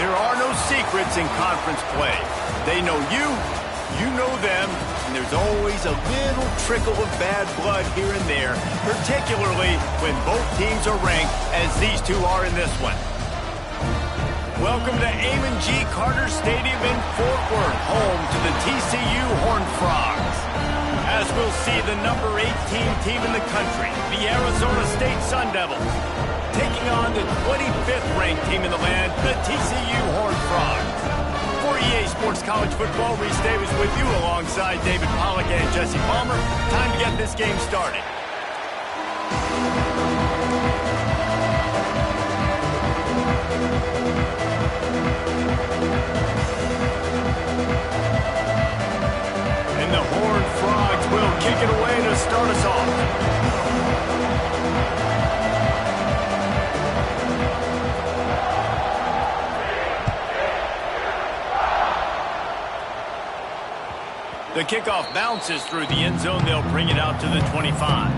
There are no secrets in conference play. They know you, you know them, and there's always a little trickle of bad blood here and there, particularly when both teams are ranked, as these two are in this one. Welcome to Amon G. Carter Stadium in Fort Worth, home to the TCU Horned Frogs. As we'll see the number 18 team in the country, the Arizona State Sun Devils, taking on the 25th ranked team in the land, the TCU Horned Frogs. For EA Sports College Football, Reese Davis with you alongside David Pollack and Jesse Palmer. Time to get this game started. And the Horned Frogs will kick it away to start us off. The kickoff bounces through the end zone. They'll bring it out to the 25.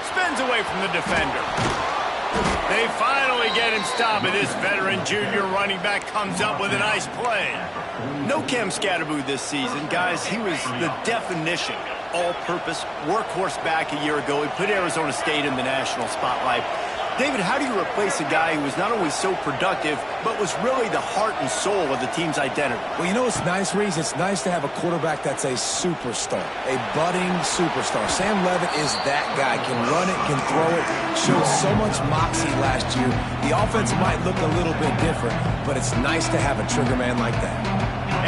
Spins away from the defender. They finally get him stopped, and this veteran junior running back comes up with a nice play. No Cam Scatterboo this season, guys. He was the definition, all-purpose workhorse back a year ago. He put Arizona State in the national spotlight. David, how do you replace a guy who was not only so productive, but was really the heart and soul of the team's identity? Well, you know what's nice, Reese? It's nice to have a quarterback that's a superstar, a budding superstar. Sam Leavitt is that guy. Can run it, can throw it, showed so much moxie last year. The offense might look a little bit different, but it's nice to have a trigger man like that.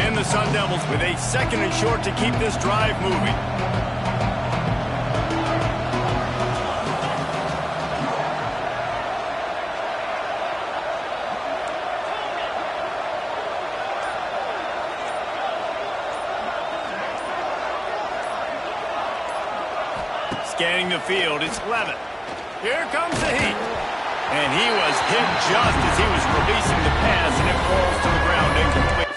And the Sun Devils with a second and short to keep this drive moving. Scanning the field, it's Leavitt. Here comes the heat. And he was hit just as he was releasing the pass, and it falls to the ground incomplete.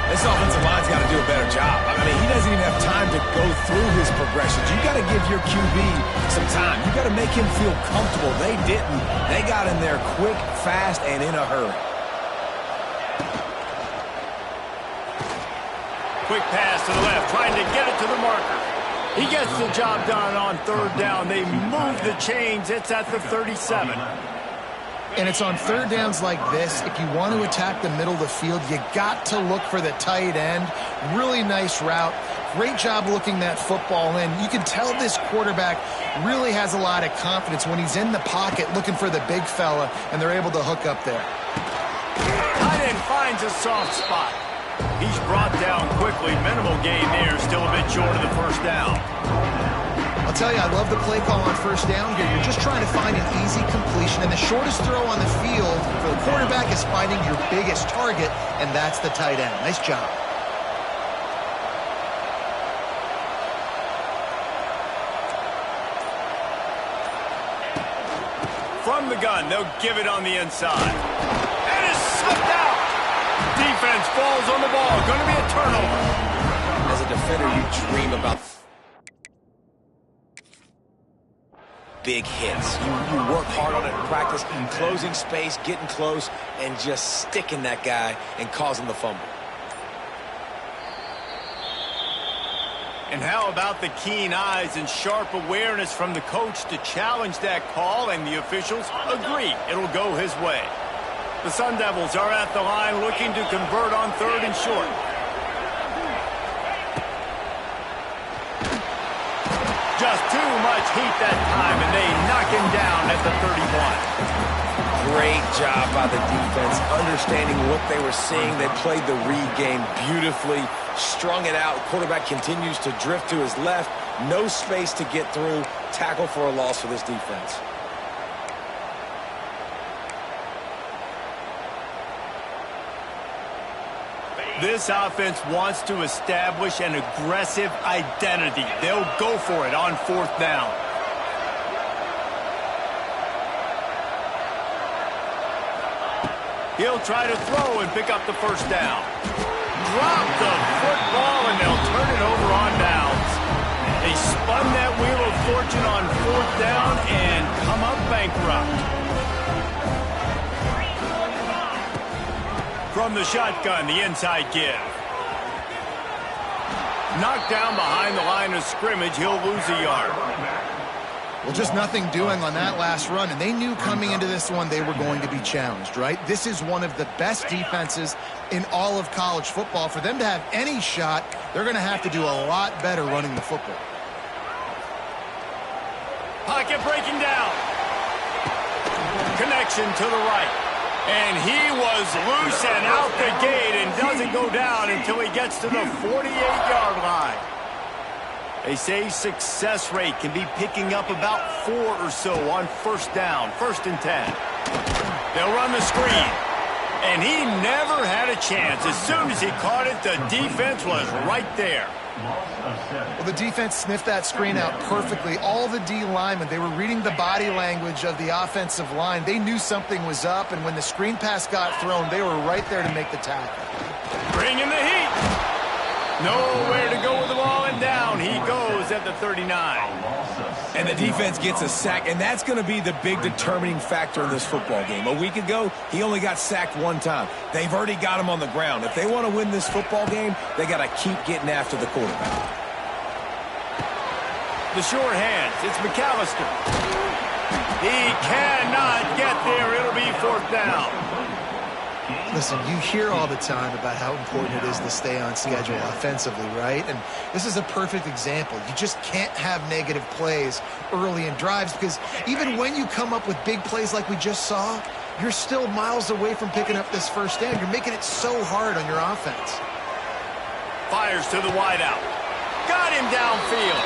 This offensive line's got to do a better job. I mean, he doesn't even have time to go through his progressions. You got to give your QB some time. You got to make him feel comfortable. They didn't. They got in there quick, fast, and in a hurry. Quick pass to the left, trying to get it to the marker. He gets the job done on third down. They move the chains. It's at the 37. And it's on third downs like this. If you want to attack the middle of the field, you got to look for the tight end. Really nice route. Great job looking that football in. You can tell this quarterback really has a lot of confidence when he's in the pocket looking for the big fella, and they're able to hook up there. Tight end finds a soft spot. He's brought down quickly. Minimal gain there. Still a bit short of the first down. I'll tell you, I love the play call on first down here. You're just trying to find an easy completion, and the shortest throw on the field for the quarterback is finding your biggest target, and that's the tight end. Nice job. From the gun, they'll give it on the inside. And it's slipped out. Defense falls on the ball. Going to be a turnover. As a defender, you dream about big hits. You work hard on it in practice, closing space, getting close, and just sticking that guy and causing the fumble. And how about the keen eyes and sharp awareness from the coach to challenge that call, and the officials agree it'll go his way. The Sun Devils are at the line looking to convert on third and short. Just too much heat that time, and they knock him down at the 31. Great job by the defense, understanding what they were seeing. They played the read game beautifully, strung it out. Quarterback continues to drift to his left. No space to get through. Tackle for a loss for this defense. This offense wants to establish an aggressive identity. They'll go for it on 4th down. He'll try to throw and pick up the 1st down. Drop the football, and they'll turn it over on downs. They spun that wheel of fortune on 4th down and come up bankrupt. From the shotgun, the inside give. Knocked down behind the line of scrimmage, he'll lose a yard. Well, just nothing doing on that last run, and they knew coming into this one they were going to be challenged, right? This is one of the best defenses in all of college football. For them to have any shot, they're going to have to do a lot better running the football. Pocket breaking down. Connection to the right. And he was loose and out the gate and doesn't go down until he gets to the 48-yard line. They say success rate can be picking up about 4 or so on 1st down, 1st and 10. They'll run the screen. And he never had a chance. As soon as he caught it, the defense was right there. Well, the defense sniffed that screen out perfectly. All the D linemen, they were reading the body language of the offensive line. They knew something was up, and when the screen pass got thrown, they were right there to make the tackle. Bring in the heat. Nowhere to go with the ball, and down he goes at the 39. And the defense gets a sack, and that's going to be the big determining factor in this football game. A week ago, he only got sacked 1 time. They've already got him on the ground. If they want to win this football game, they got to keep getting after the quarterback. The short hands, it's McAllister. He cannot get there. It'll be 4th down. Listen, you hear all the time about how important it is to stay on schedule offensively, right? And this is a perfect example. You just can't have negative plays early in drives because even when you come up with big plays like we just saw, you're still miles away from picking up this 1st down. You're making it so hard on your offense. Fires to the wideout. Got him downfield.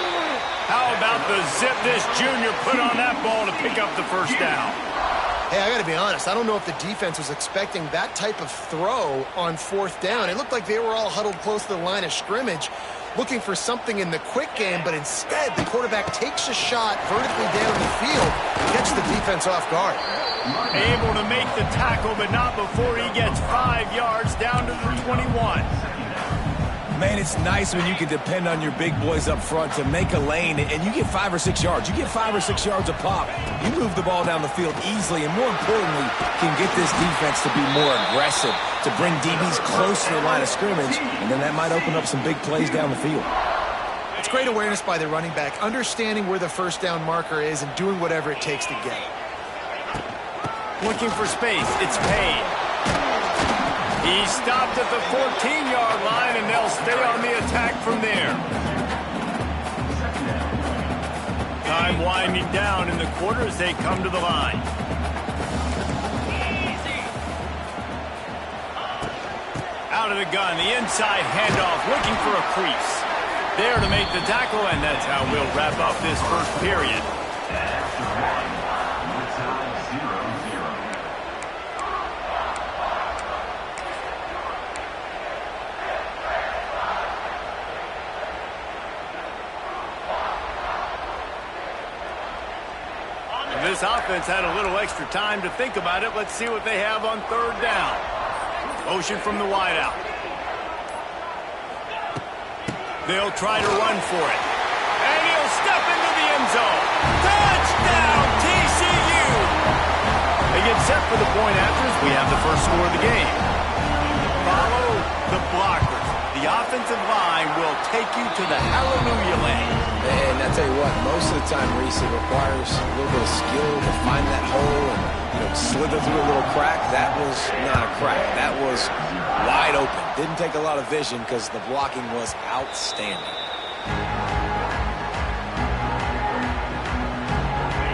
How about the zip this junior put on that ball to pick up the 1st down? Hey, I got to be honest. I don't know if the defense was expecting that type of throw on 4th down. It looked like they were all huddled close to the line of scrimmage, looking for something in the quick game, but instead the quarterback takes a shot vertically down the field, gets the defense off guard. Able to make the tackle, but not before he gets 5 yards down to the 21. Man, it's nice when you can depend on your big boys up front to make a lane, and you get 5 or 6 yards. You get 5 or 6 yards a pop. You move the ball down the field easily, and more importantly, can get this defense to be more aggressive, to bring DBs close to the line of scrimmage, and then that might open up some big plays down the field. It's great awareness by the running back, understanding where the 1st down marker is and doing whatever it takes to get it. Looking for space. It's Payne. He stopped at the 14-yard line, and they'll stay on the attack from there. Time winding down in the quarter as they come to the line. Out of the gun, the inside handoff, looking for a crease. There to make the tackle, and that's how we'll wrap up this 1st period. This offense had a little extra time to think about it. Let's see what they have on 3rd down. Motion from the wideout. They'll try to run for it. And he'll step into the end zone. Touchdown, TCU! They get set for the point after as we have the first score of the game. Follow the blockers. The offensive line will take you to the hallelujah lane. And I tell you what, most of the time, Reese, it requires a little bit of skill to find that hole and slither through a little crack. That was not a crack. That was wide open. Didn't take a lot of vision because the blocking was outstanding.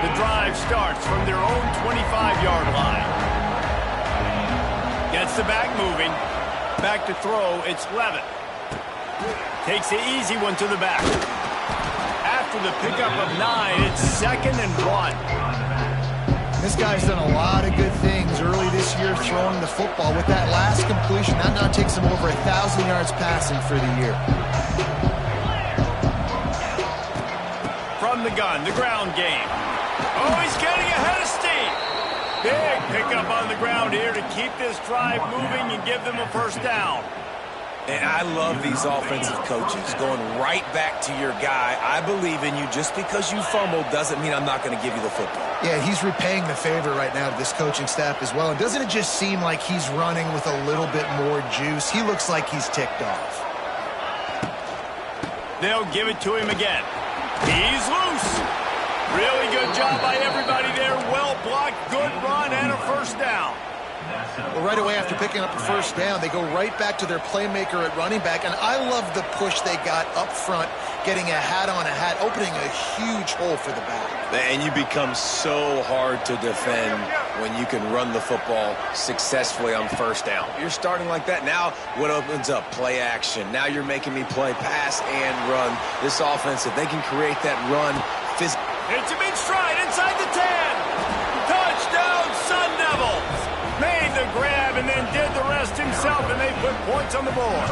The drive starts from their own 25-yard line. Gets the back moving. Back to throw, it's Levitt. Takes the easy one to the back. After the pickup of 9, it's 2nd and 1. This guy's done a lot of good things early this year throwing the football. With that last completion, that now takes him over 1,000 yards passing for the year. From the gun, the ground game. Oh, he's getting ahead of steam. Big pickup on the ground here to keep this drive moving and give them a first down. And I love these offensive coaches going right back to your guy. I believe in you. Just because you fumbled doesn't mean I'm not going to give you the football. Yeah, he's repaying the favor right now to this coaching staff as well. And doesn't it just seem like he's running with a little bit more juice? He looks like he's ticked off. They'll give it to him again. He's loose. Really good job by everybody there. Well blocked, good run, and a first down. Well, right away after picking up a first down, they go right back to their playmaker at running back. And I love the push they got up front, getting a hat on a hat, opening a huge hole for the back. And you become so hard to defend when you can run the football successfully on first down. You're starting like that. Now what opens up? Play action. Now you're making me play pass and run. This offense, if they can create that run, it's a big stride inside the 10. Touchdown, Sun Devils. Made the grab and then did the rest himself, and they put points on the board.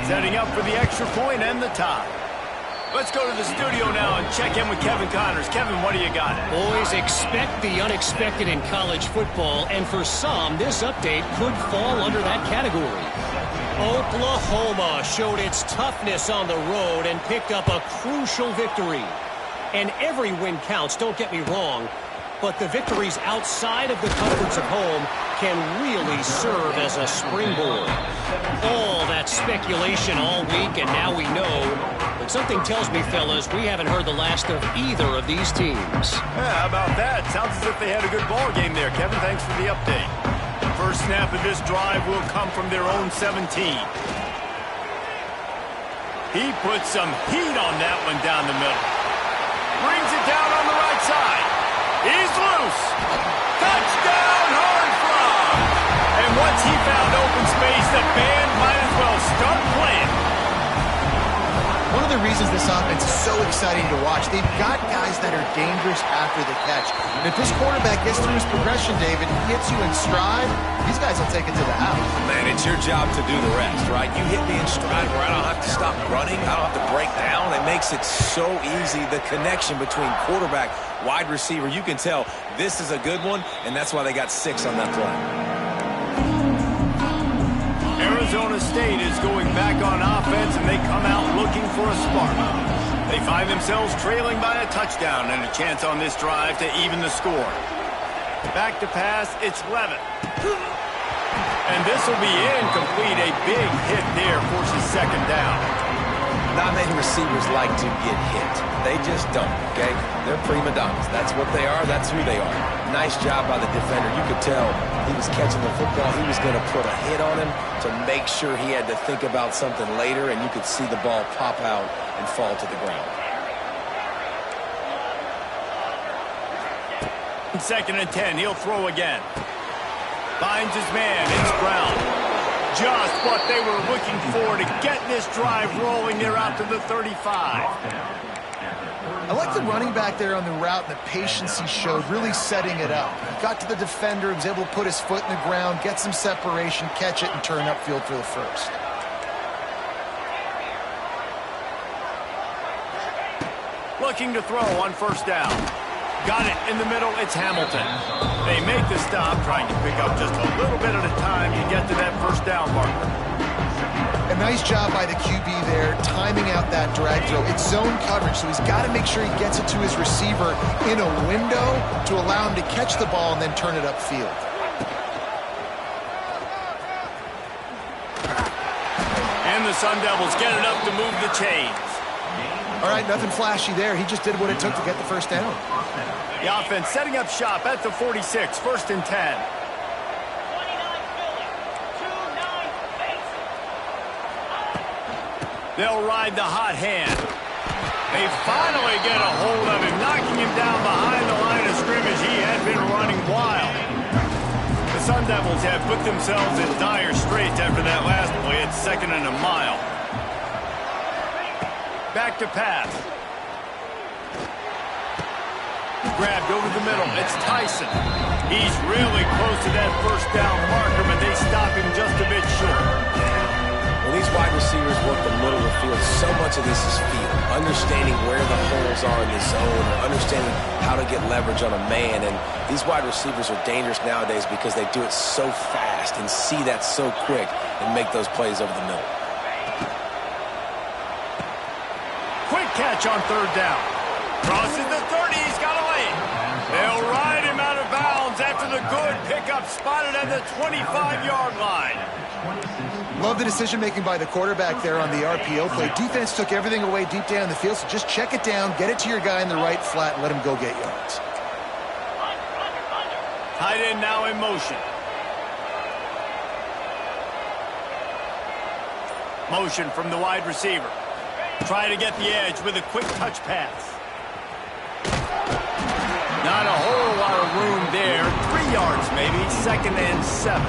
Setting up for the extra point and the tie. Let's go to the studio now and check in with Kevin Connors. Kevin, what do you got? Boys, expect the unexpected in college football, and for some, this update could fall under that category. Oklahoma showed its toughness on the road and picked up a crucial victory. And every win counts, don't get me wrong, but the victories outside of the comforts of home can really serve as a springboard. All that speculation all week, and now we know. But something tells me, fellas, we haven't heard the last of either of these teams. Yeah, how about that? Sounds as if they had a good ball game there. Kevin, thanks for the update. First snap of this drive will come from their own 17. He puts some heat on that one down the middle. Brings it down on the right side. He's loose. Touchdown, Horned Frog. And once he found open space, the band might as well start playing. One of the reasons this offense is so exciting to watch, they've got guys that are dangerous after the catch. And if this quarterback gets through his progression, David, hits you in stride, these guys will take it to the house. Man, it's your job to do the rest, right? You hit me in stride where I don't have to stop running. I don't have to break down. It makes it so easy. The connection between quarterback, wide receiver, you can tell this is a good one, and that's why they got 6 on that play. Arizona State is going back on offense, and they come out looking for a spark. They find themselves trailing by a touchdown and a chance on this drive to even the score. Back to pass, it's Levitt. And this will be incomplete. A big hit there forces second down. Not many receivers like to get hit. They just don't, okay? They're prima donnas. That's what they are. That's who they are. Nice job by the defender. You could tell he was catching the football. He was going to put a hit on him to make sure he had to think about something later, and you could see the ball pop out and fall to the ground. Second and 10. He'll throw again. Finds his man. It's Brown. Just what they were looking for to get this drive rolling. They're out to the 35. I like the running back there on the route and the patience he showed, really setting it up. He got to the defender, he was able to put his foot in the ground, get some separation, catch it, and turn upfield for the first. Looking to throw on first down. Got it in the middle, it's Hamilton. They make the stop, trying to pick up just a little bit at a time to get to that first down marker. A nice job by the QB there, timing out that drag throw. It's zone coverage, so he's got to make sure he gets it to his receiver in a window to allow him to catch the ball and then turn it upfield. And the Sun Devils get it up to move the chains. All right, nothing flashy there. He just did what it took to get the first down. The offense setting up shop at the 46, first and 10. They'll ride the hot hand. They finally get a hold of him, knocking him down behind the line of scrimmage. He had been running wild. The Sun Devils have put themselves in dire straits after that last play. It's 2nd and a mile. Back to pass. Grabbed over the middle. It's Tyson. He's really close to that first down marker, but they stop him just a bit short. Well, these wide receivers work the middle of the field. So much of this is feel. Understanding where the holes are in the zone, or understanding how to get leverage on a man. And these wide receivers are dangerous nowadays because they do it so fast and see that so quick and make those plays over the middle. Quick catch on 3rd down. Crosses the 30. He's got a lane. They'll ride him out of bounds after the good pickup spotted at the 25-yard line. Love the decision-making by the quarterback there on the RPO play. Defense took everything away deep down the field, so just check it down, get it to your guy in the right flat, and let him go get yards. Tight end now in motion. Motion from the wide receiver. Try to get the edge with a quick touch pass. Not a whole lot of room there. 3 yards maybe. 2nd and 7.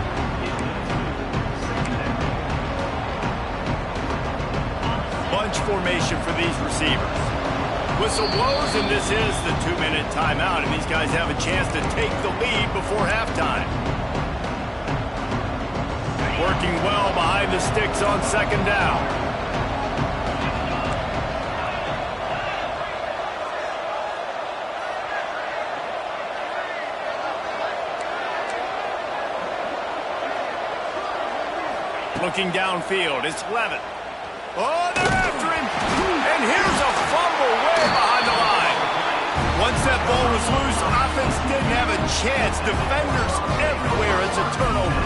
Bunch formation for these receivers. Whistle blows, and this is the 2-minute timeout, and these guys have a chance to take the lead before halftime. Working well behind the sticks on 2nd down. Looking downfield, it's Levitt. Oh, they're after him! And here's a fumble way behind the line. Once that ball was loose, offense didn't have a chance. Defenders everywhere. It's a turnover.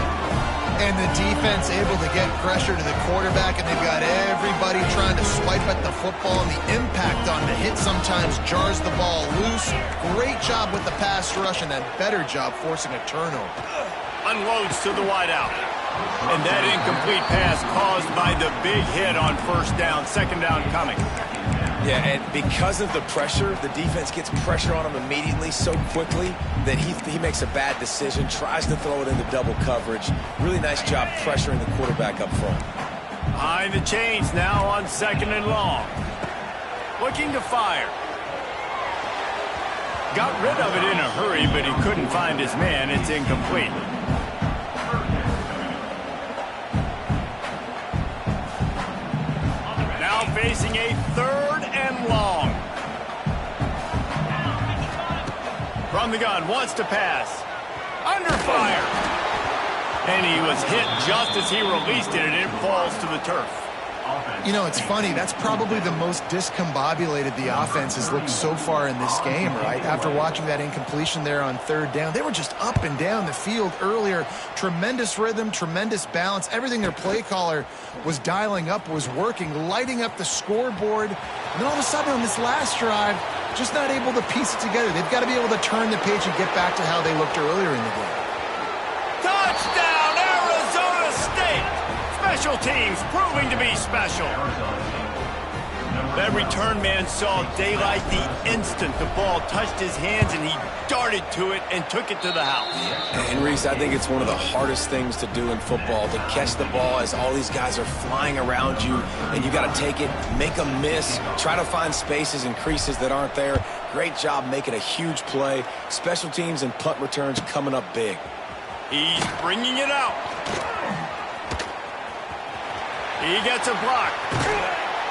And the defense able to get pressure to the quarterback, and they've got everybody trying to swipe at the football, and the impact on the hit sometimes jars the ball loose. Great job with the pass rush, and a better job forcing a turnover. Unloads to the wideout. And that incomplete pass caused by the big hit on 1st down. 2nd down coming. Yeah, and because of the pressure, the defense gets pressure on him immediately so quickly that he makes a bad decision, tries to throw it into double coverage. Really nice job pressuring the quarterback up front. Behind the chains now on 2nd and long. Looking to fire. Got rid of it in a hurry, but he couldn't find his man. It's incomplete. Facing a 3rd and long. From the gun, wants to pass. Under fire. And he was hit just as he released it, and it falls to the turf. You know, it's funny. That's probably the most discombobulated the offense has looked so far in this game, right? After watching that incompletion there on 3rd down, they were just up and down the field earlier. Tremendous rhythm, tremendous balance. Everything their play caller was dialing up was working, lighting up the scoreboard. And then all of a sudden on this last drive, just not able to piece it together. They've got to be able to turn the page and get back to how they looked earlier in the game. Touchdown, Arizona State! Special teams proving to be special. That return man saw daylight the instant the ball touched his hands, and he darted to it and took it to the house. And Reese, I think it's one of the hardest things to do in football, to catch the ball as all these guys are flying around you, and you got to take it, make a miss, try to find spaces and creases that aren't there. Great job making a huge play. Special teams and punt returns coming up big. He's bringing it out. He gets a block.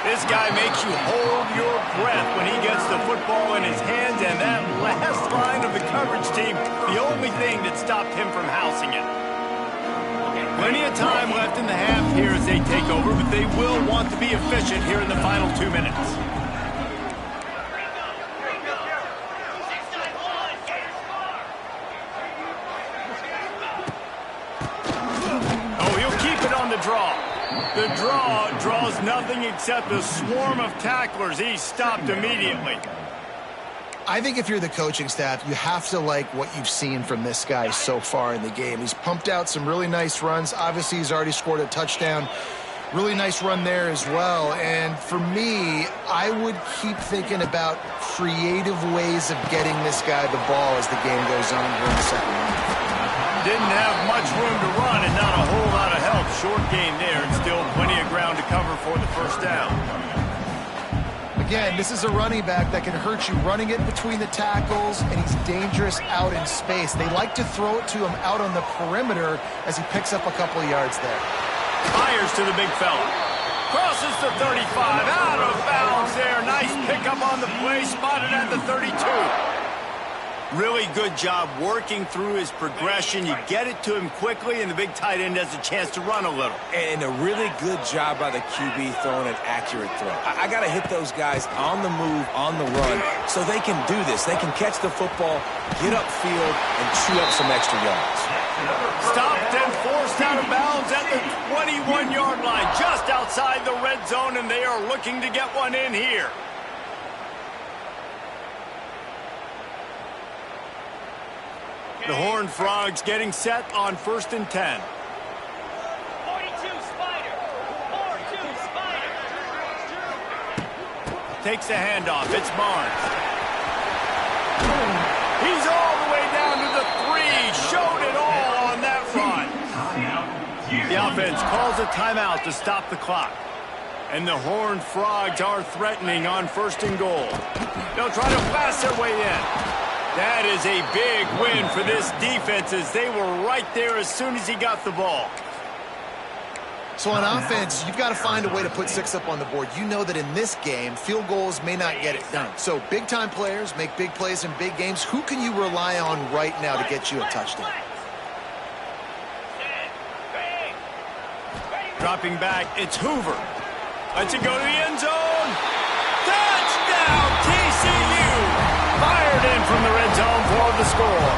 This guy makes you hold your breath when he gets the football in his hands, and that last line of the coverage team, the only thing that stopped him from housing it. Plenty of time left in the half here as they take over, but they will want to be efficient here in the final 2 minutes. Oh, he'll keep it on the draw. The draw draws nothing except a swarm of tacklers. He's stopped immediately. I think if you're the coaching staff, you have to like what you've seen from this guy so far in the game. He's pumped out some really nice runs. Obviously, he's already scored a touchdown. Really nice run there as well. And for me, I would keep thinking about creative ways of getting this guy the ball as the game goes on here in the second half. Didn't have much room to run and not a whole lot of help. Short game there and still plenty of ground to cover for the first down. Again, this is a running back that can hurt you running it between the tackles, and he's dangerous out in space. They like to throw it to him out on the perimeter as he picks up a couple of yards there. Fires to the big fella. Crosses the 35. Out of bounds there. Nice pickup on the play. Spotted at the 32. Really good job working through his progression. You get it to him quickly, and the big tight end has a chance to run a little. And a really good job by the QB throwing an accurate throw. I got to hit those guys on the move, on the run, so they can do this. They can catch the football, get upfield, and chew up some extra yards. Stopped and forced out of bounds at the 21-yard line, just outside the red zone, and they are looking to get one in here. The Horned Frogs getting set on 1st and 10. 42 Spider. 42 Spider. Takes the handoff. It's Barnes. He's all the way down to the 3. Showed it all on that run. The offense calls a timeout to stop the clock. And the Horned Frogs are threatening on 1st and goal. They'll try to pass their way in. That is a big win for this defense as they were right there as soon as he got the ball. So on offense, you've got to find a way to put 6 up on the board. You know that in this game, field goals may not get it done. So big-time players make big plays in big games. Who can you rely on right now to get you a touchdown? Dropping back, it's Hoover. Lets it go to the end zone. Touchdown, TCU! Fired in from the red zone for the score.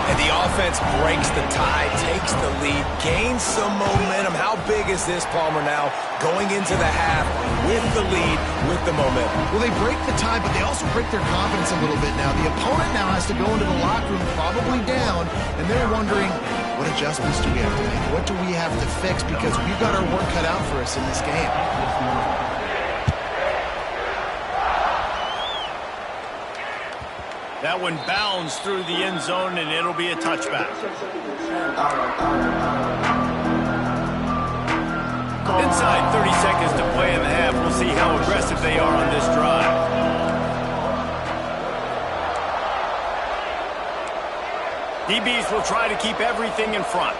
And the offense breaks the tie, takes the lead, gains some momentum. How big is this, Palmer, now going into the half with the lead, with the momentum? Well, they break the tie, but they also break their confidence a little bit now. The opponent now has to go into the locker room probably down, and they're wondering, what adjustments do we have to make? What do we have to fix? Because we've got our work cut out for us in this game. That one bounds through the end zone, and it'll be a touchback. Inside 30 seconds to play in the half. We'll see how aggressive they are on this drive. DBs will try to keep everything in front.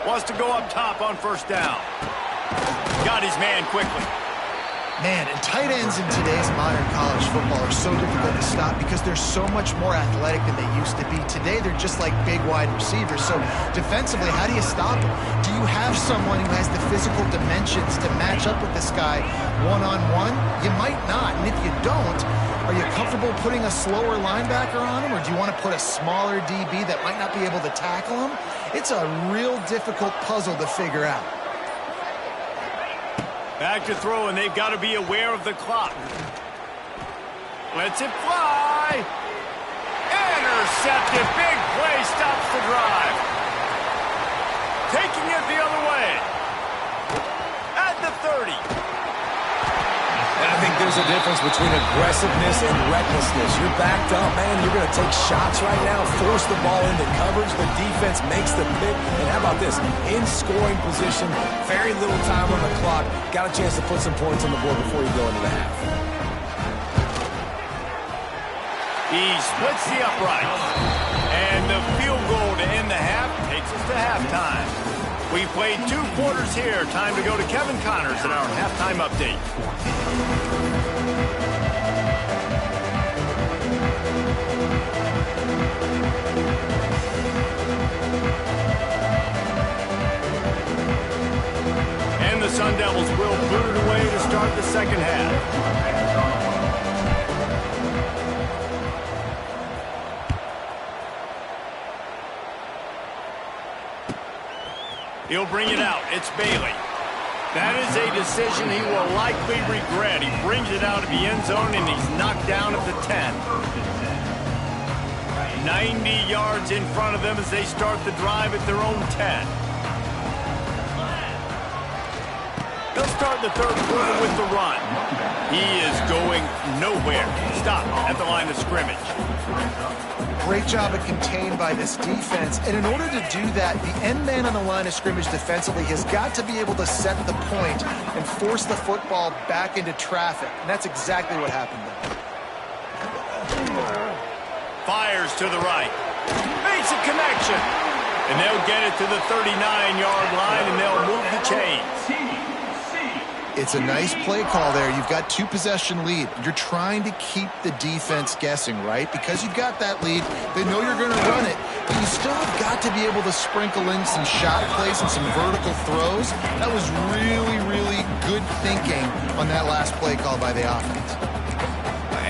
Wants to go up top on 1st down. Got his man quickly. Man, and tight ends in today's modern college football are so difficult to stop because they're so much more athletic than they used to be. Today, they're just like big wide receivers. So defensively, how do you stop them? Do you have someone who has the physical dimensions to match up with this guy one-on-one? You might not, and if you don't, are you comfortable putting a slower linebacker on him, or do you want to put a smaller DB that might not be able to tackle him? It's a real difficult puzzle to figure out. Back to throw, and they've got to be aware of the clock. Lets it fly. Intercepted. Big play stops the drive. Taking it the other way. At the 30. And I think there's a difference between aggressiveness and recklessness. You're backed up, man. You're going to take shots right now, force the ball into coverage. The defense makes the pick. And how about this? In scoring position, very little time on the clock. Got a chance to put some points on the board before you go into the half. He splits the uprights. And the field goal to end the half takes us to halftime. We've played 2 quarters here. Time to go to Kevin Connors in our halftime update. And the Sun Devils will boot it away to start the second half. He'll bring it out. It's Bailey. That is a decision he will likely regret. He brings it out of the end zone, and he's knocked down at the 10. 90 yards in front of them as they start the drive at their own 10. They'll start the third quarter with the run. He is going nowhere. Stop at the line of scrimmage. Great job of contained by this defense. And in order to do that, the end man on the line of scrimmage defensively has got to be able to set the point and force the football back into traffic. And that's exactly what happened there. Fires to the right. Makes a connection. And they'll get it to the 39-yard line, and they'll move the chains. It's a nice play call there. You've got 2-possession lead. You're trying to keep the defense guessing, right? Because you've got that lead, they know you're going to run it. But you still have got to be able to sprinkle in some shot plays and some vertical throws. That was really, really good thinking on that last play call by the offense.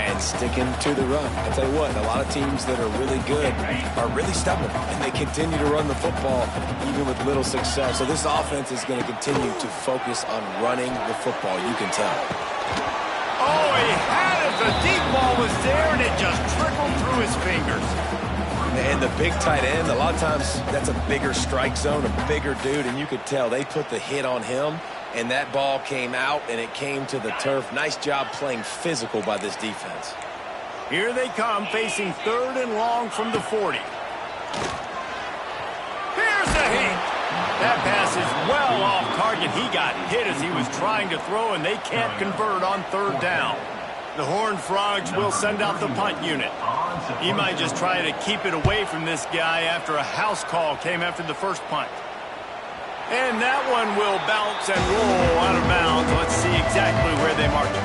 And sticking to the run. I'll tell you what, a lot of teams that are really good are really stubborn, and they continue to run the football even with little success. So this offense is going to continue to focus on running the football, you can tell. Oh, he had it. The deep ball was there, and it just trickled through his fingers. And the big tight end, a lot of times that's a bigger strike zone, a bigger dude, and you could tell they put the hit on him. And that ball came out, and it came to the turf. Nice job playing physical by this defense. Here they come, facing 3rd and long from the 40. Here's a hit. That pass is well off target. He got hit as he was trying to throw, and they can't convert on 3rd down. The Horned Frogs will send out the punt unit. He might just try to keep it away from this guy after a house call came after the first punt. And that one will bounce and roll out of bounds. Let's see exactly where they mark it.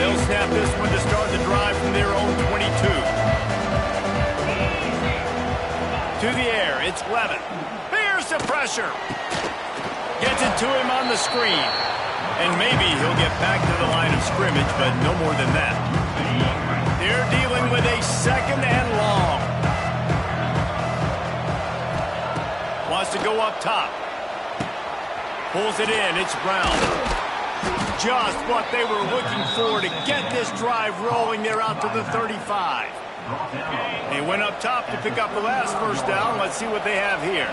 They'll snap this one to start the drive from their own 22. To the air, it's Levin. Here's the pressure. Gets it to him on the screen. And maybe he'll get back to the line of scrimmage, but no more than that. They're dealing with a 2nd and long. Wants to go up top. Pulls it in. It's Brown. Just what they were looking for to get this drive rolling. They're out to the 35. They went up top to pick up the last first down. Let's see what they have here.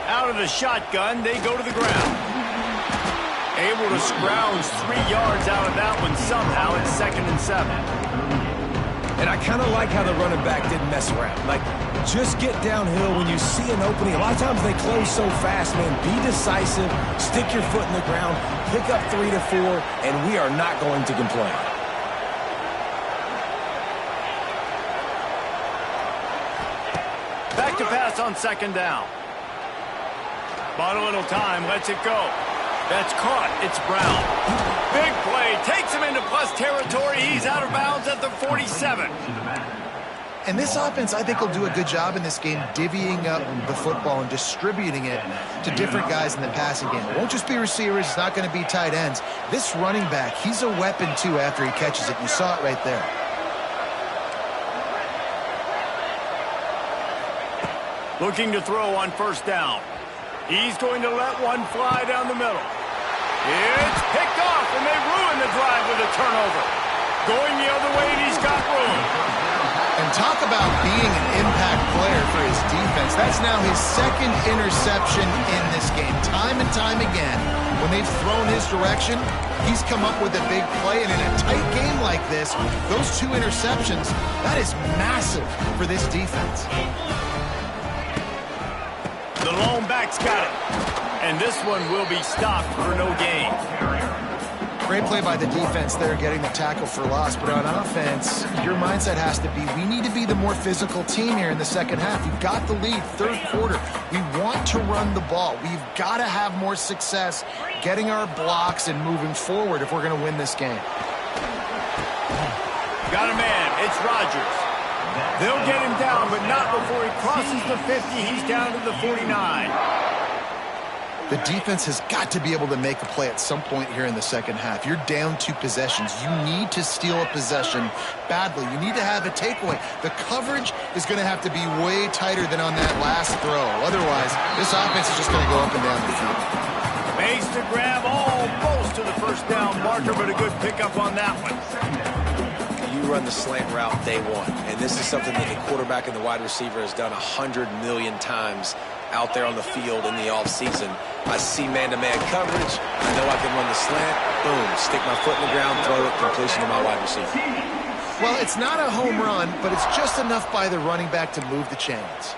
Out of the shotgun, they go to the ground. Able to scrounge 3 yards out of that one somehow. It's 2nd and 7. And I kind of like how the running back didn't mess around. Like, just get downhill when you see an opening. A lot of times they close so fast, man. Be decisive, stick your foot in the ground, pick up 3 to 4, and we are not going to complain. Back to pass on 2nd down. Bought a little time, lets it go. That's caught. It's Brown. Big play. Takes him into plus territory. He's out of bounds at the 47. And this offense, I think, will do a good job in this game divvying up the football and distributing it to different guys in the passing game. It won't just be receivers. It's not going to be tight ends. This running back, he's a weapon, too, after he catches it. You saw it right there. Looking to throw on 1st down. He's going to let one fly down the middle. It's picked off, and they ruin the drive with a turnover. Going the other way, and he's got room. And talk about being an impact player for his defense. That's now his 2nd interception in this game. Time and time again, when they've thrown his direction, he's come up with a big play. And in a tight game like this, those 2 interceptions, that is massive for this defense. The lone back's got it. And this one will be stopped for no gain. Great play by the defense there, getting the tackle for loss. But on offense, your mindset has to be, we need to be the more physical team here in the 2nd half. You've got the lead, 3rd quarter. We want to run the ball. We've got to have more success getting our blocks and moving forward if we're going to win this game. Got a man. It's Rodgers. They'll get him down, but not before he crosses the 50. He's down to the 49. The defense has got to be able to make a play at some point here in the second half. You're down 2 possessions. You need to steal a possession badly. You need to have a takeaway. The coverage is going to have to be way tighter than on that last throw. Otherwise, this offense is just going to go up and down the field. Makes the grab almost to the first down marker, but a good pickup on that one. You run the slant route day one, and this is something that the quarterback and the wide receiver has done 100 million times out there on the field in the offseason. I see man-to-man coverage. I know I can run the slant. Boom, stick my foot in the ground, throw it, completion to my wide receiver. Well, it's not a home run, but it's just enough by the running back to move the chains.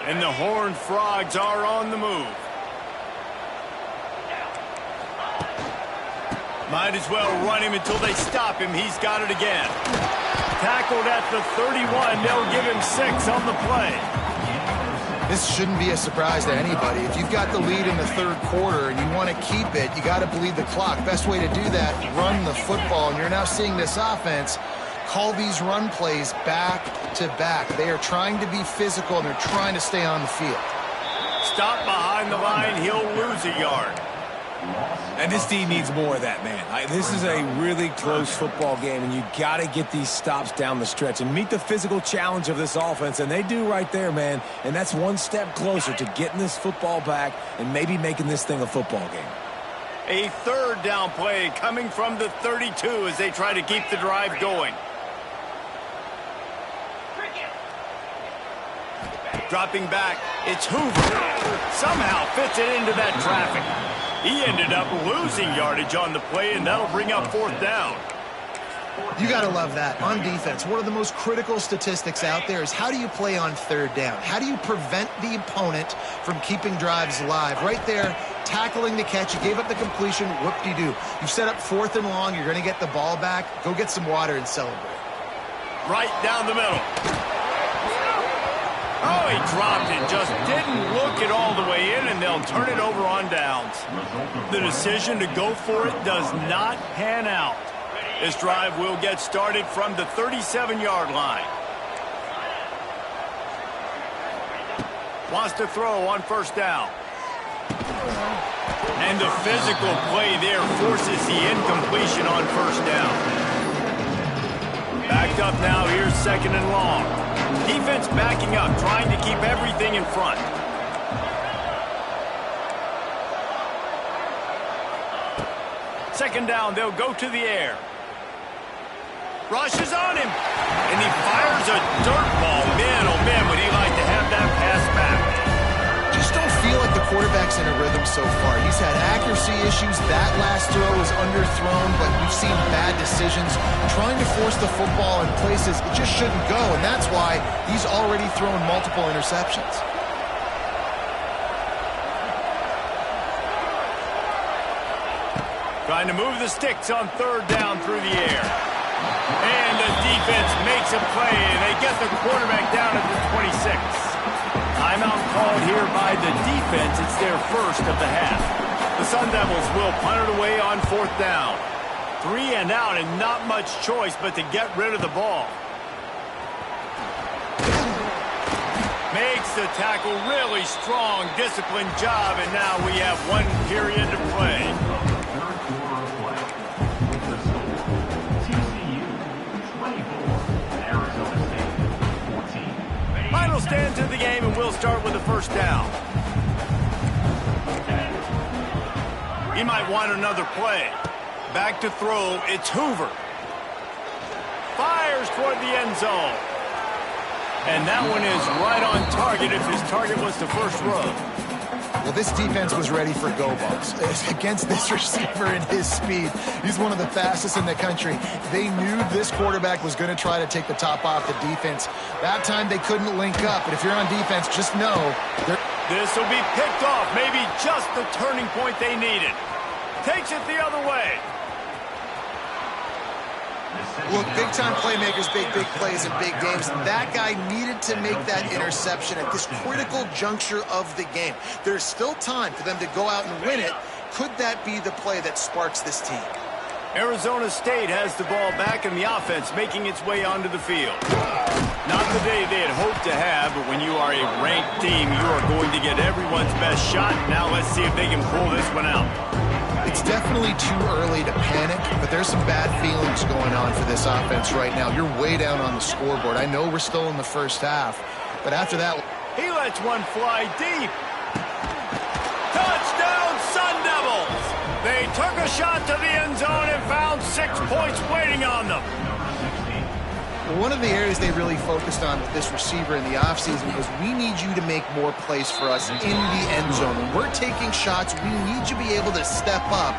And the Horned Frogs are on the move. Might as well run him until they stop him. He's got it again. Tackled at the 31. They'll give him 6 on the play. This shouldn't be a surprise to anybody. If you've got the lead in the third quarter and you want to keep it, you got to bleed the clock. Best way to do that, run the football. And you're now seeing this offense call these run plays back to back. They are trying to be physical, and they're trying to stay on the field. Stop behind the line. He'll lose a yard. And this team needs more of that, man. This is a really close football game, and you got to get these stops down the stretch and meet the physical challenge of this offense, and they do right there, man. And that's one step closer to getting this football back and maybe making this thing a football game. A third down play coming from the 32 as they try to keep the drive going. Dropping back, it's Hoover. Somehow fits it into that traffic. He ended up losing yardage on the play, and that'll bring up 4th down. You got to love that. On defense, one of the most critical statistics out there is how do you play on 3rd down? How do you prevent the opponent from keeping drives alive? Right there, tackling the catch. You gave up the completion. Whoop-de-doo. You've set up 4th and long. You're going to get the ball back. Go get some water and celebrate. Right down the middle. Oh, he dropped it. Just didn't look it all the way in, and they'll turn it over on downs. The decision to go for it does not pan out. This drive will get started from the 37-yard line. Wants to throw on 1st down. And the physical play there forces the incompletion on 1st down. Backed up now, here's 2nd and long. Defense backing up, trying to keep everything in front. Second down, they'll go to the air. Rushes on him, and he fires a dirt ball. Man, oh man, would he like to have that pass back. Just don't feel like the quarterback's in a rhythm so far. He's had accuracy issues. That last throw was underthrown, but we've seen bad decisions. Trying to force the football in places it just shouldn't go, and that's why he's already thrown multiple interceptions. Trying to move the sticks on 3rd down through the air. And the defense makes a play, and they get the quarterback down at the 26. Timeout called here by the defense. It's their first of the half. The Sun Devils will punt it away on 4th down. 3 and out, and not much choice but to get rid of the ball. Makes the tackle really strong, disciplined job, and now we have 1 period to play. Final stands of the game, and we'll start with the 1st down. He might want another play. Back to throw, it's Hoover. Fires toward the end zone. And that one is right on target if his target was the first row. Well, this defense was ready for go balls. Against this receiver and his speed, he's one of the fastest in the country. They knew this quarterback was going to try to take the top off the defense. That time they couldn't link up, but if you're on defense, just know this will be picked off. Maybe just the turning point they needed. Takes it the other way. Look, big-time playmakers, big plays in big games. That guy needed to make that interception at this critical juncture of the game. There's still time for them to go out and win it. Could that be the play that sparks this team? Arizona State has the ball back, and the offense making its way onto the field. Not the day they had hoped to have, but when you are a ranked team, you are going to get everyone's best shot. Now let's see if they can pull this one out. It's definitely too early to panic, but there's some bad feelings going on for this offense right now. You're way down on the scoreboard. I know we're still in the first half, but after that... He lets one fly deep. Touchdown, Sun Devils! They took a shot to the end zone and found 6 points waiting on them. One of the areas they really focused on with this receiver in the offseason was we need you to make more plays for us in the end zone. When we're taking shots, we need you to be able to step up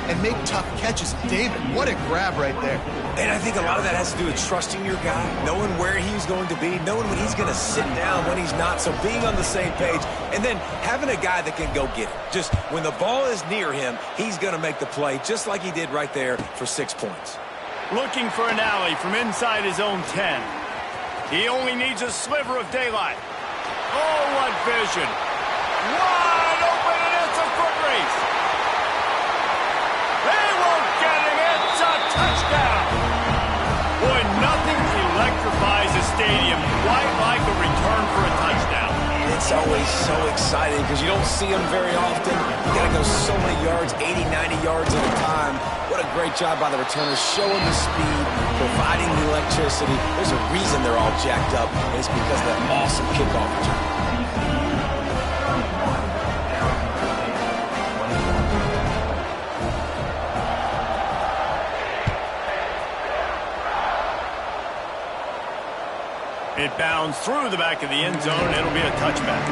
and make tough catches. David, what a grab right there. And I think a lot of that has to do with trusting your guy, knowing where he's going to be, knowing when he's going to sit down, when he's not, so being on the same page, and then having a guy that can go get it. Just when the ball is near him, he's going to make the play, just like he did right there for 6 points. Looking for an alley from inside his own 10. He only needs a sliver of daylight. Oh, what vision. Wide open, and it's a foot race. They won't get him. It's a touchdown. Boy, nothing electrifies a stadium quite like a return for a touchdown. It's always so exciting because you don't see them very often. You got to go so many yards, 80, 90 yards at a time. What a great job by the returners, showing the speed, providing the electricity. There's a reason they're all jacked up, and it's because of that awesome kickoff return. It bounds through the back of the end zone. It'll be a touchback.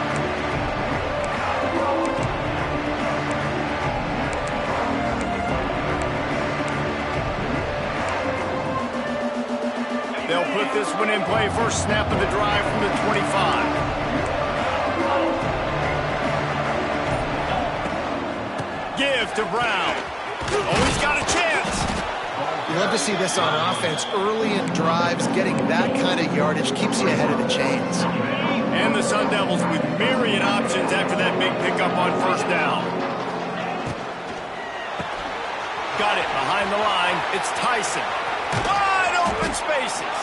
They'll put this one in play. First snap of the drive from the 25. Give to Brown. Oh, he's got a chance. You love to see this on offense. Early in drives, getting that kind of yardage keeps you ahead of the chains. And the Sun Devils with myriad options after that big pickup on first down. Got it behind the line. It's Tyson. Wide open spaces.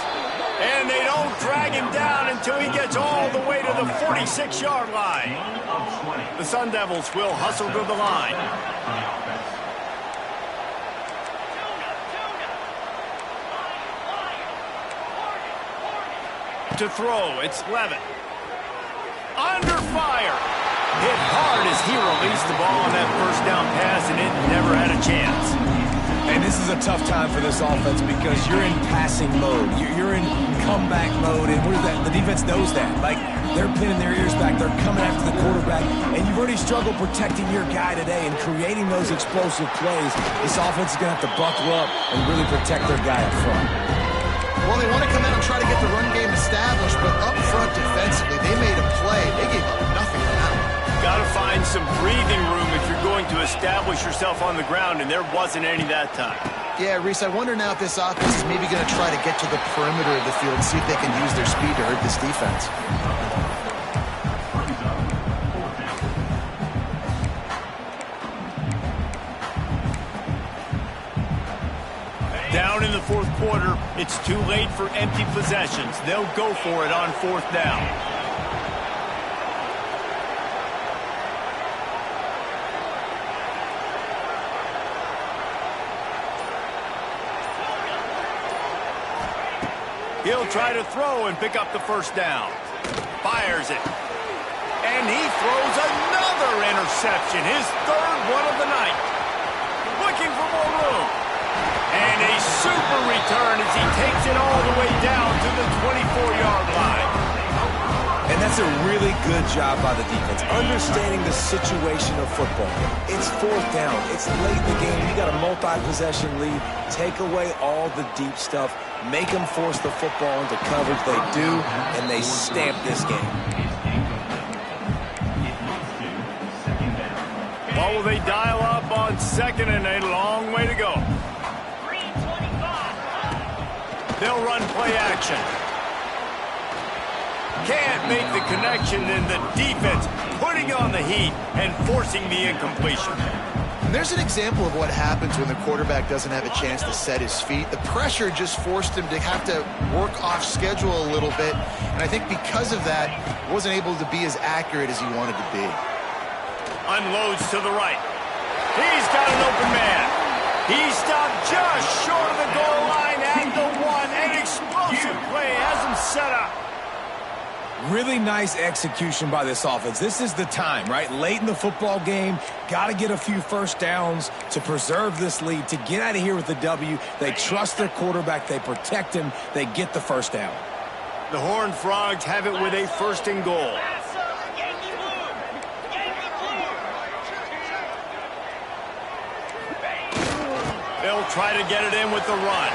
And they don't drag him down until he gets all the way to the 46-yard line. The Sun Devils will hustle to the line. To throw, it's Levitt. Under fire. Hit hard as he released the ball on that first down pass, and it never had a chance. And this is a tough time for this offense because you're in passing mode. You're in comeback mode, and the defense knows that. Like, they're pinning their ears back. They're coming after the quarterback, and you've already struggled protecting your guy today and creating those explosive plays. This offense is going to have to buckle up and really protect their guy up front. Well, they want to come out and try to get the run game established, but up front defensively, they made a play. They gave up nothing on that one. Got to find some breathing room if you're going to establish yourself on the ground, and there wasn't any that time. Yeah, Reese, I wonder now if this offense is maybe going to try to get to the perimeter of the field and see if they can use their speed to hurt this defense. Down in the fourth quarter, it's too late for empty possessions. They'll go for it on fourth down. He'll try to throw and pick up the first down. Fires it. And he throws another interception, his third one of the night. Looking for more room. And a super return as he takes it all the way down to the 24-yard line. And that's a really good job by the defense, understanding the situation of football. It's fourth down. It's late in the game. You got a multi-possession lead. Take away all the deep stuff. Make them force the football into coverage. They do, and they stamp this game. What will they dial up on second and a long way to go? 325. They'll run play action. Can't make the connection, and the defense putting on the heat and forcing the incompletion. And there's an example of what happens when the quarterback doesn't have a chance to set his feet. The pressure just forced him to have to work off schedule a little bit. And I think because of that, he wasn't able to be as accurate as he wanted to be. Unloads to the right. He's got an open man. He stopped just short of the goal line at the 1. An explosive play has him set up. Really nice execution by this offense. This is the time, right? Late in the football game, got to get a few first downs to preserve this lead, to get out of here with the W. They trust their quarterback. They protect him. They get the first down. The Horned Frogs have it with a 1st and goal. They'll try to get it in with the run.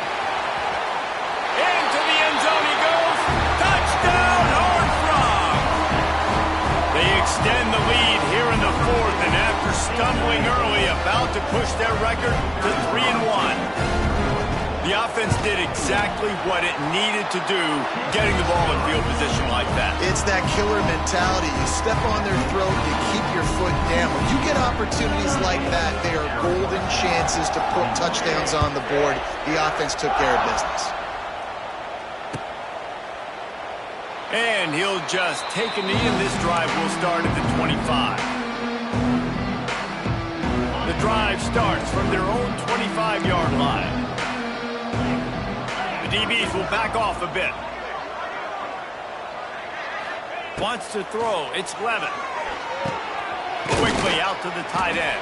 Into the end zone he goes. Touchdown, Horned Frogs! They extend the lead here in the 4th, and after stumbling early, about to push their record to 3-1. The offense did exactly what it needed to do, getting the ball in field position like that. It's that killer mentality. You step on their throat, you keep your foot down. When you get opportunities like that, they are golden chances to put touchdowns on the board. The offense took care of business. And he'll just take a knee, and this drive will start at the 25. The drive starts from their own 25-yard line. The DBs will back off a bit. Wants to throw. It's Levin. Quickly out to the tight end.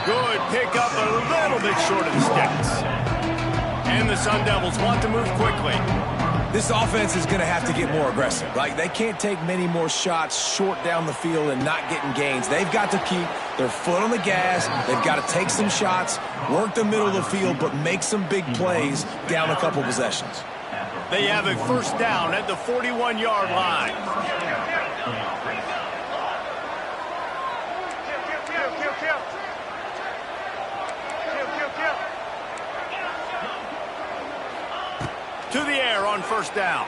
Good pickup, a little bit short of the sticks. And the Sun Devils want to move quickly. This offense is going to have to get more aggressive. Like, they can't take many more shots short down the field and not getting gains. They've got to keep their foot on the gas. They've got to take some shots, work the middle of the field, but make some big plays down a couple possessions. They have a 1st down at the 41-yard line. To the air on 1st down.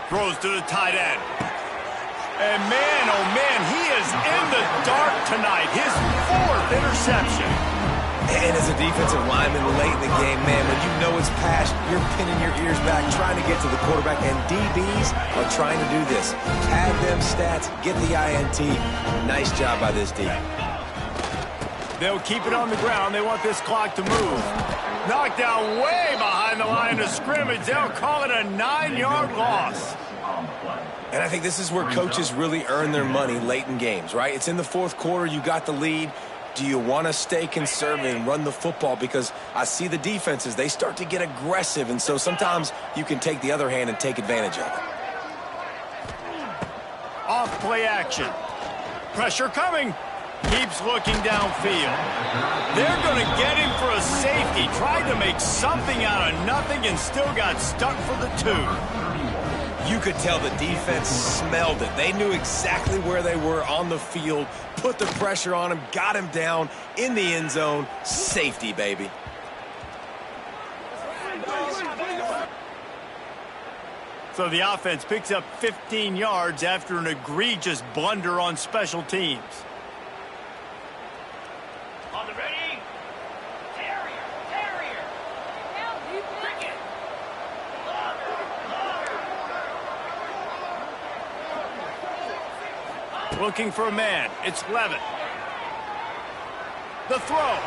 Throws to the tight end. And man, oh man, he is in the dark tonight. His 4th interception. And as a defensive lineman late in the game, man, when you know it's past, you're pinning your ears back, trying to get to the quarterback, and DBs are trying to do this. Pad them stats, get the INT. Nice job by this D. They'll keep it on the ground. They want this clock to move. Knocked down way behind the line of scrimmage. They'll call it a 9-yard loss. And I think this is where coaches really earn their money late in games, right? It's in the 4th quarter. You got the lead. Do you want to stay conservative and run the football? Because I see the defenses, they start to get aggressive, and so sometimes you can take the other hand and take advantage of it. Off play action. Pressure coming. Keeps looking downfield. They're going to get him for a safety. Tried to make something out of nothing and still got stuck for the 2. You could tell the defense smelled it. They knew exactly where they were on the field, put the pressure on him, got him down in the end zone. Safety, baby. So the offense picks up 15 yards after an egregious blunder on special teams. On the ready. Terrier. Bring it. Looking for a man. It's Levin. The throw.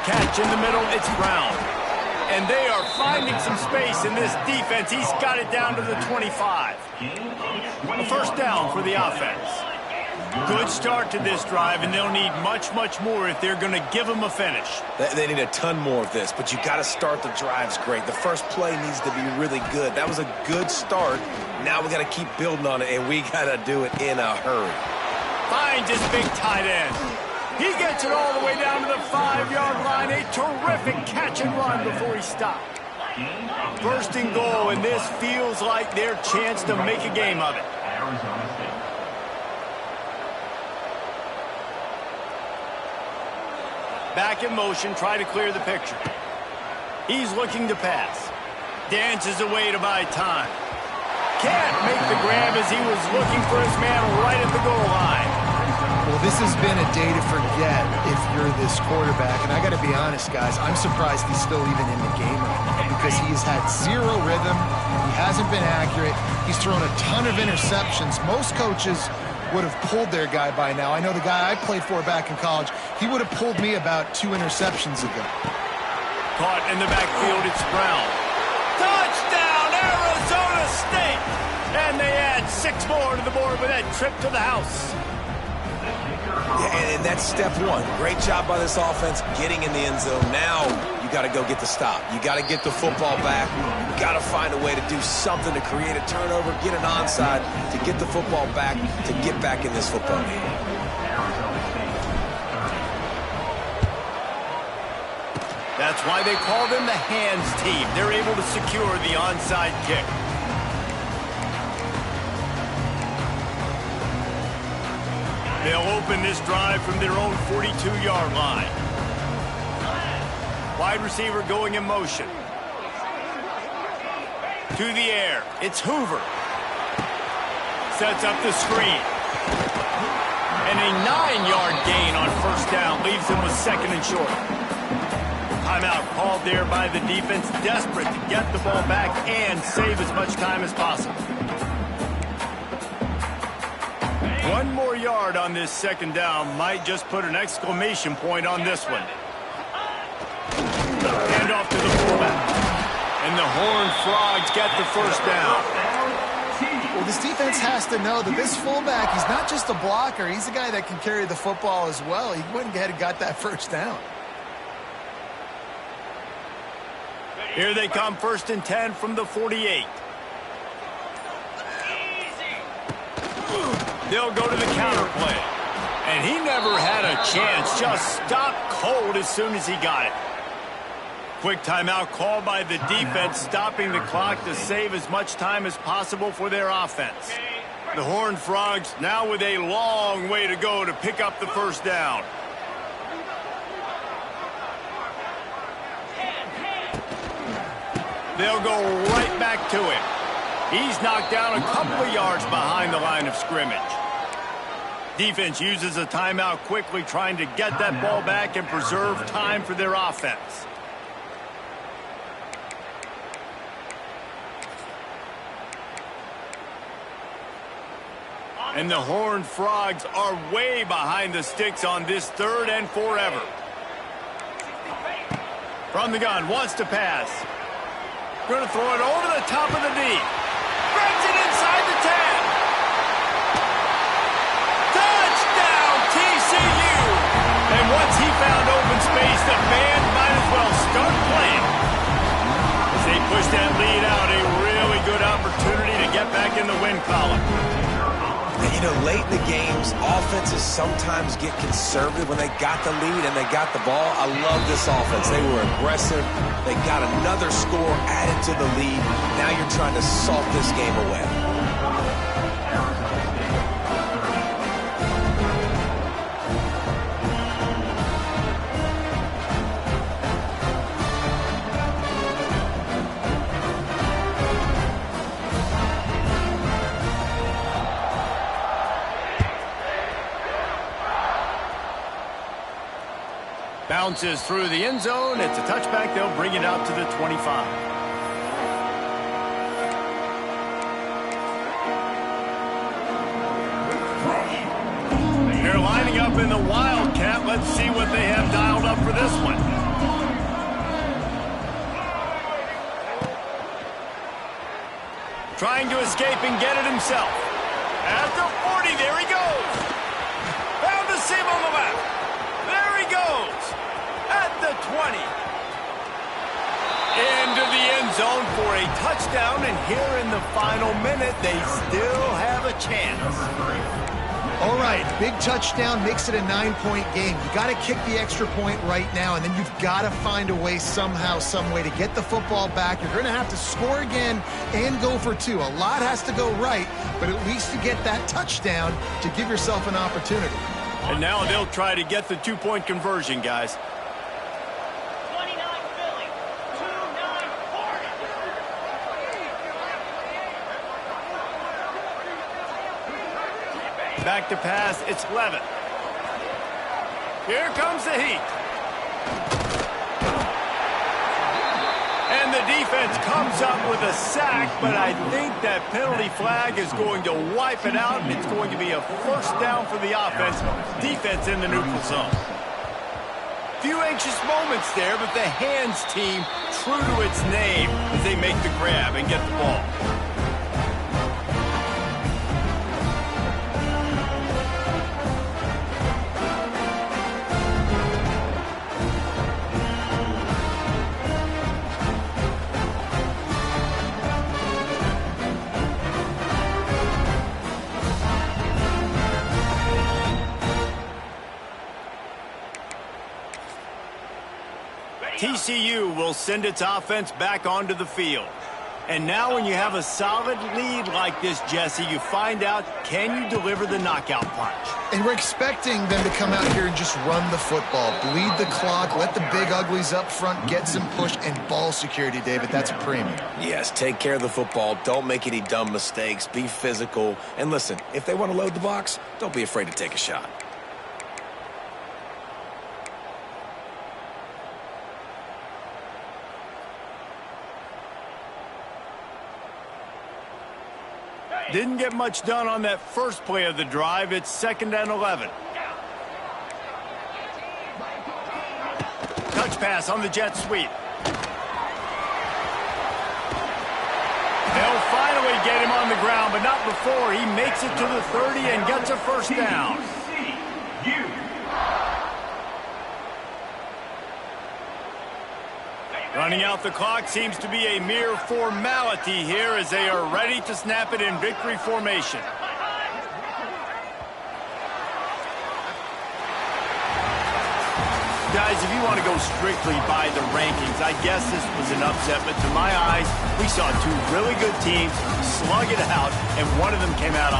Catch in the middle. It's Brown. And they are finding some space in this defense. He's got it down to the 25. A 1st down for the offense. Good start to this drive, and they'll need much, much more if they're going to give them a finish. They need a ton more of this, but you got to start the drives great. The first play needs to be really good. That was a good start. Now we got to keep building on it, and we got to do it in a hurry. Finds his big tight end. He gets it all the way down to the 5-yard line. A terrific catch and run before he stopped. 1st and goal, and this feels like their chance to make a game of it. Back in motion, try to clear the picture. He's looking to pass. Dances away to buy time. Can't make the grab as he was looking for his man right at the goal line. Well, This has been a day to forget if you're this quarterback. And I got to be honest, guys, I'm surprised he's still even in the game because he's had zero rhythm. He hasn't been accurate. He's thrown a ton of interceptions. Most coaches would have pulled their guy by now. I know the guy I played for back in college, he would have pulled me about 2 interceptions ago. Caught in the backfield, it's Brown. Touchdown, Arizona State! And they add 6 more to the board with that trip to the house. Yeah, and that's step 1. Great job by this offense getting in the end zone. Now you got to go get the stop. You got to get the football back. You got to find a way to do something to create a turnover, get an onside, to get the football back, to get back in this football game. That's why they call them the hands team. They're able to secure the onside kick. They'll open this drive from their own 42-yard line. Wide receiver going in motion. To the air. It's Hoover. Sets up the screen. And a 9-yard gain on first down leaves them with 2nd and short. Timeout called there by the defense, desperate to get the ball back and save as much time as possible. 1 more yard on this 2nd down might just put an exclamation point on this one. Hand off to the fullback. And the Horned Frogs get the first down. Well, this defense has to know that this fullback, he's not just a blocker. He's a guy that can carry the football as well. He went ahead and got that first down. Here they come, 1st and 10 from the 48. They'll go to the counter play. And he never had a chance. Just stopped cold as soon as he got it. Quick timeout called by the defense, stopping the clock to save as much time as possible for their offense. The Horned Frogs now with a long way to go to pick up the first down. They'll go right back to him. He's knocked down a couple of yards behind the line of scrimmage. Defense uses a timeout quickly, trying to get that ball back and preserve time for their offense. And the Horned Frogs are way behind the sticks on this 3rd and forever. From the gun, wants to pass. Going to throw it over the top of the knee. Grabs it inside the 10. Touchdown, TCU! And once he found open space, the band might as well start playing. As they push that lead out, a really good opportunity to get back in the win column. And, you know, late in the games, offenses sometimes get conservative when they got the lead and they got the ball. I love this offense. They were aggressive. They got another score added to the lead. Now you're trying to salt this game away. Bounces through the end zone. It's a touchback. They'll bring it out to the 25. They're lining up in the Wildcat. Let's see what they have dialed up for this one. Trying to escape and get it himself. At the 40, there he goes. Found the seam on the left. There he goes. At the 20. Into the end zone for a touchdown, and here in the final minute, they still have a chance. All right, big touchdown makes it a 9-point game. You got to kick the extra point right now, and then you've got to find a way somehow, some way to get the football back. You're going to have to score again and go for 2. A lot has to go right, but at least you get that touchdown to give yourself an opportunity. And now they'll try to get the 2-point conversion, guys. 29 Philly, 2-9 Hornets. Back to pass, it's Levitt. Here comes the heat. And the defense comes up with a sack, but I think that penalty flag is going to wipe it out, and it's going to be a first down for the offense. Defense in the neutral zone. Few anxious moments there, but the hands team true to its name as they make the grab and get the ball. TCU will send its offense back onto the field. And now when you have a solid lead like this, Jesse, you find out, can you deliver the knockout punch? And we're expecting them to come out here and just run the football, bleed the clock, let the big uglies up front get some push and ball security, David. That's a premium. Yes, take care of the football. Don't make any dumb mistakes. Be physical. And listen, if they want to load the box, don't be afraid to take a shot. Didn't get much done on that first play of the drive. It's 2nd and 11. Touch pass on the jet sweep. They'll finally get him on the ground, but not before he makes it to the 30 and gets a first down. Running out the clock seems to be a mere formality here as they are ready to snap it in victory formation. Guys, if you want to go strictly by the rankings, I guess this was an upset, but to my eyes, we saw two really good teams slug it out, and one of them came out on